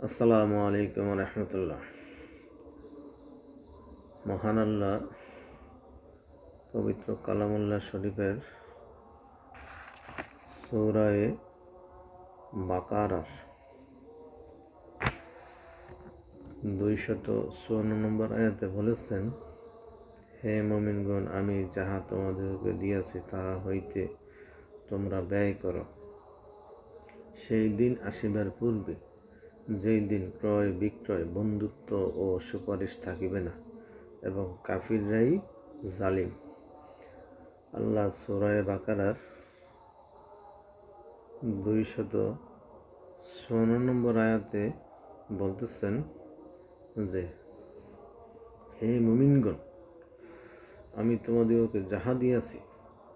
আসসালামু আলাইকুম রহমতুল্লাহ। মহান আল্লাহ পবিত্র কালামুল্লাহ শরীফের সূরায়ে বাকারার 254 নম্বর আয়াতে বলেছেন, হে মুমিনগণ, আমি যাহা তোমাদেরকে দিয়াছি তাহা হইতে তোমরা ব্যয় করো। সেই দিন আসিবার পূর্বে, যেই দিন ক্রয় বিক্রয়, বন্ধুত্ব ও সুপারিশ থাকিবে না, এবং কাফিররাই জালিম। আল্লাহ সূরায়ে বাকারার 254 নম্বর আয়াতে বলতেছেন যে, হে মুমিনগণ, আমি তোমাদিগকে যাহা দিয়াছি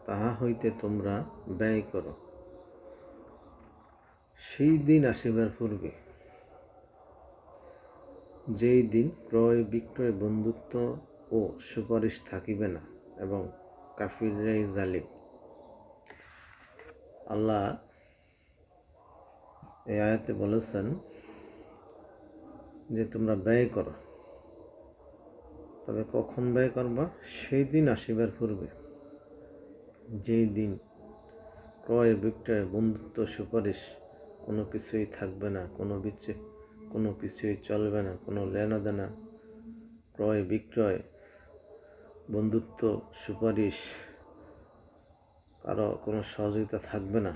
তাহা হইতে তোমরা ব্যয় করো। সেই দিন আসিবার পূর্বে, যেই দিন ক্রয় বিক্রয়, বন্ধুত্ব ও সুপারিশ থাকিবে না, এবং কাফিররাই জালিম। আল্লাহ এই আয়াতে বলেছেন যে তোমরা ব্যয় করো, তবে কখন ব্যয় করবা? সেই দিন আসিবার পূর্বে, যেই দিন ক্রয় বিক্রয়, বন্ধুত্ব সুপারিশ কোনো কিছুই থাকবে না, কোনো কিছুই চলবে না, কোনো লেনাদেনা, ক্রয় বিক্রয়, বন্ধুত্ব সুপারিশ, কারো কোনো সহযোগিতা থাকবে না।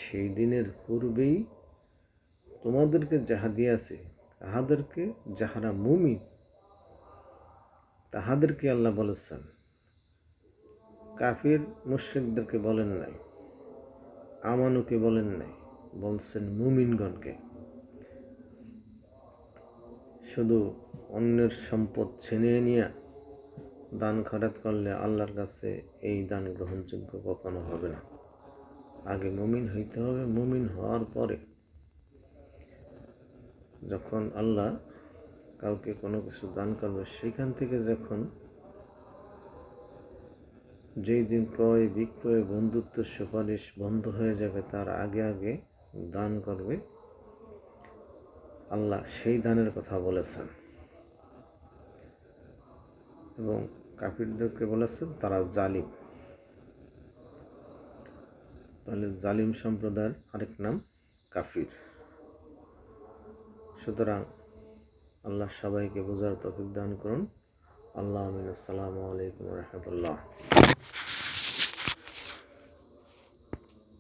সেই দিনের পূর্বেই তোমাদেরকে যাহা দিয়াছে, তাহাদেরকে, যাহারা মুমিন তাহাদেরকে আল্লাহ বলেছেন, কাফির মুশরিকদেরকে বলেন নাই, আমানুকে বলেন নাই, বলছেন মুমিনগণকে। শুধু অন্যের সম্পদ ছিনিয়ে নিয়ে দান খয়রাত করলে আল্লাহর কাছে এই দান গ্রহণযোগ্য কখনো হবে না। আগে মুমিন হইতে হবে। মুমিন হওয়ার পরে যখন আল্লাহ কাউকে কোনো কিছু দান করবে, সেখান থেকে যখন যেই দিন ক্রয় বিক্রয়, বন্ধুত্ব সুপারিশ বন্ধ হয়ে যাবে, তার আগে আগে দান করবে। আল্লাহ সেই দানের কথা বলেছেন, এবং কাফিরদেরকে বলেছেন তারা জালিম। তাহলে জালিম সম্প্রদায়ের আরেক নাম কাফির। সুতরাং আল্লাহ সবাইকে বোঝার তৌফিক দান করুন। আল্লাহ আমিন। আসসালামু আলাইকুম রহমতুল্লাহ।